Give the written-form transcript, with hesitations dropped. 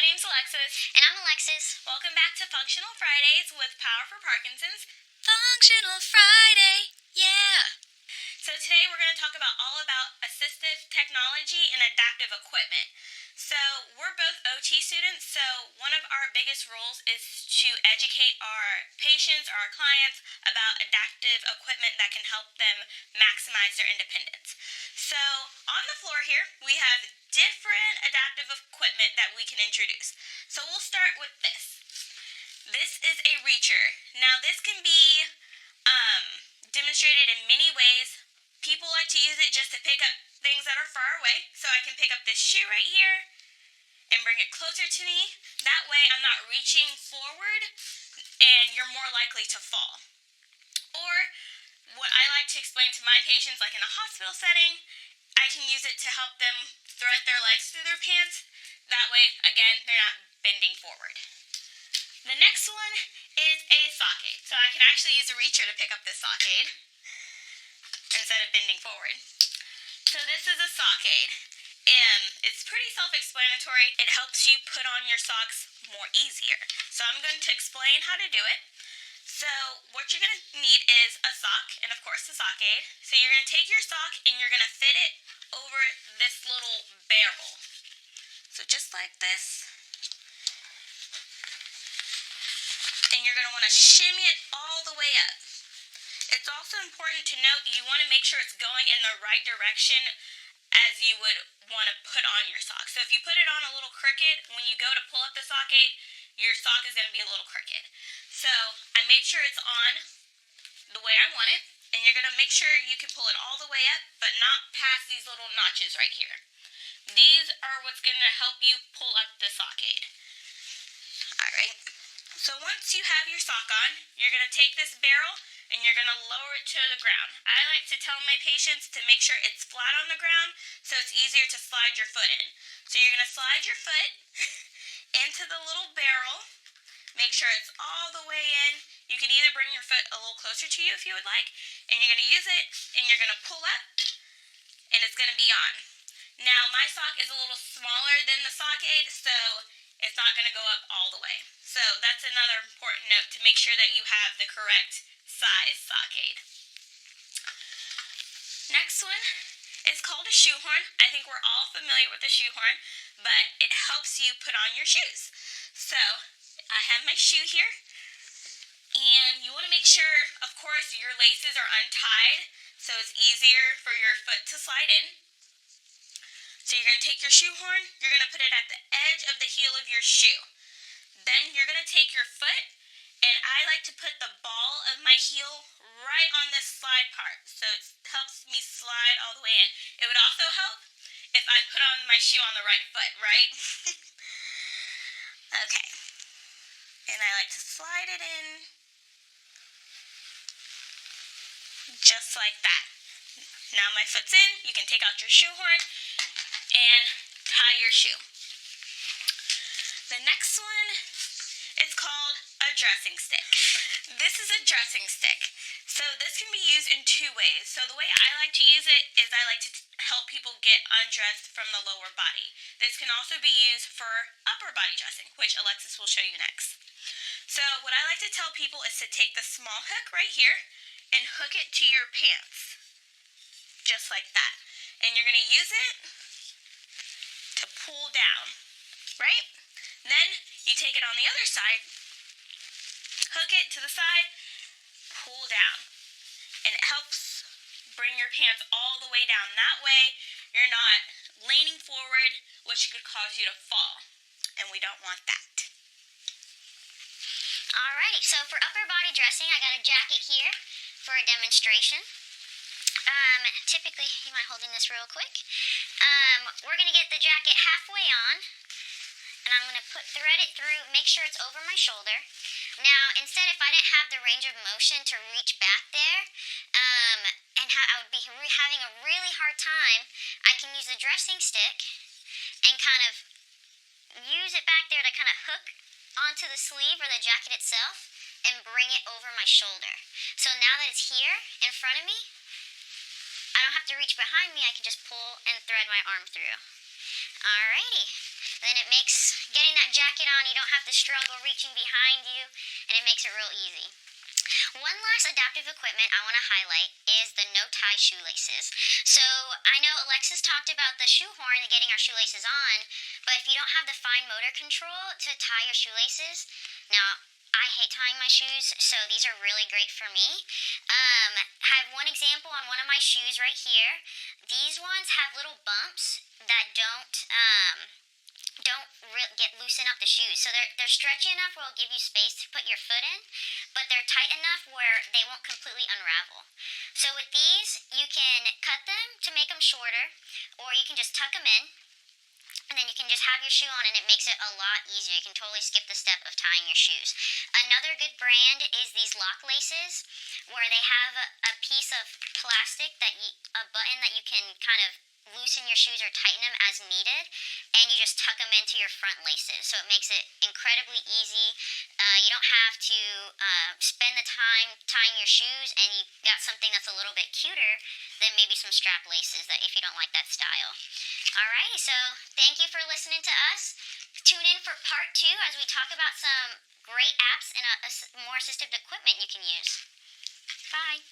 My name's Alexis. And I'm Alexis. Welcome back to Functional Fridays with Power for Parkinson's. Functional Friday, yeah. So today we're going to talk all about assistive technology and adaptive equipment. So we're both OT students, so one of our biggest roles is to educate our patients, our clients, about adaptive equipment that can help them maximize their independence. So on the floor here, we have different adaptive equipment that we can introduce. So we'll start with this. This is a reacher. Now this can be demonstrated in many ways. People like to use it just to pick up things that are far away. So I can pick up this shoe right here and bring it closer to me. That way I'm not reaching forward and you're more likely to fall. Or what I like to explain to my patients, like in a hospital setting, I can use it to help them thread their legs through their pants. That way, again, they're not bending forward. The next one is a sock aid. So I can actually use a reacher to pick up this sock aid instead of bending forward. So this is a sock aid, and it's pretty self-explanatory. It helps you put on your socks more easier. So I'm going to explain how to do it. So what you're going to need is a sock, and of course the sock aid. So you're going to take your sock and you're going to fit it over this little barrel. So just like this. And you're going to want to shimmy it all the way up. It's also important to note you want to make sure it's going in the right direction as you would want to put on your sock. So if you put it on a little crooked, when you go to pull up the sock aid, your sock is going to be a little crooked. So I made sure it's on the way I want it, and you're going to make sure you can pull it all the way up, but not past these little notches right here. These are what's going to help you pull up the sock aid. Alright, so once you have your sock on, you're going to take this barrel and you're going to lower it to the ground. I like to tell my patients to make sure it's flat on the ground so it's easier to slide your foot in. So you're going to slide your foot into the little barrel. Make sure it's all the way in. You can either bring your foot a little closer to you if you would like, and you're going to use it and you're going to pull up and it's going to be on. Now my sock is a little smaller than the sock aid, so it's not going to go up all the way. So that's another important note to make sure that you have the correct size sock aid. Next one is called a shoehorn. I think we're all familiar with the shoehorn, but it helps you put on your shoes. So I have my shoe here, and you want to make sure, of course, your laces are untied so it's easier for your foot to slide in. So you're going to take your shoehorn, you're going to put it at the edge of the heel of your shoe. Then you're going to take your foot, and I like to put the ball of my heel right on this slide part, so it helps me slide all the way in. It would also help if I put on my shoe on the right foot, right? Okay. And I like to slide it in just like that. Now my foot's in, you can take out your shoehorn and tie your shoe. The next one is called a dressing stick. This is a dressing stick. So this can be used in two ways. So the way I like to use it is I like to help people get undressed from the lower body. This can also be used for upper body dressing, which Alexis will show you next. So what I like to tell people is to take the small hook right here and hook it to your pants. Just like that. And you're going to use it to pull down, right? Then you take it on the other side, hook it to the side, pull down, and it helps bring your pants all the way down. That way you're not leaning forward, which could cause you to fall, and we don't want that. Alrighty, so for upper body dressing, I got a jacket here for a demonstration. Typically, you mind holding this real quick? We're going to get the jacket halfway on, and I'm going to thread it through, make sure it's over my shoulder. Now, instead, if I didn't have the range of motion to reach back there, and I would be having a really hard time, I can use a dressing stick and kind of use it back there to kind of hook onto the sleeve or the jacket itself and bring it over my shoulder. So now that it's here in front of me, I don't have to reach behind me, I can just pull and thread my arm through. Alrighty. Then it makes getting that jacket on, you don't have to struggle reaching behind you, and it makes it real easy. One last adaptive equipment I want to highlight is the no-tie shoelaces. So I know Alexis talked about the shoehorn and getting our shoelaces on, but if you don't have the fine motor control to tie your shoelaces, now I hate tying my shoes, so these are really great for me. I have one example on one of my shoes right here. These ones have little bumps that don't loosen up the shoes. So they're stretchy enough where it'll give you space to put your foot in, but they're tight enough where they won't completely unravel. So with these, you can cut them to make them shorter, or you can just tuck them in, and then you can just have your shoe on, and it makes it a lot easier. You can totally skip the step of tying your shoes. Another good brand is these lock laces, where they have a piece of plastic a button that you can kind of loosen your shoes or tighten them as needed, and you just tuck them into your front laces. So it makes it incredibly easy. You don't have to spend the time tying your shoes, and you got something that's a little bit cuter than maybe some strap laces that if you don't like that style. Alrighty, so thank you for listening to us. Tune in for part 2 as we talk about some great apps and more assistive equipment you can use. Bye.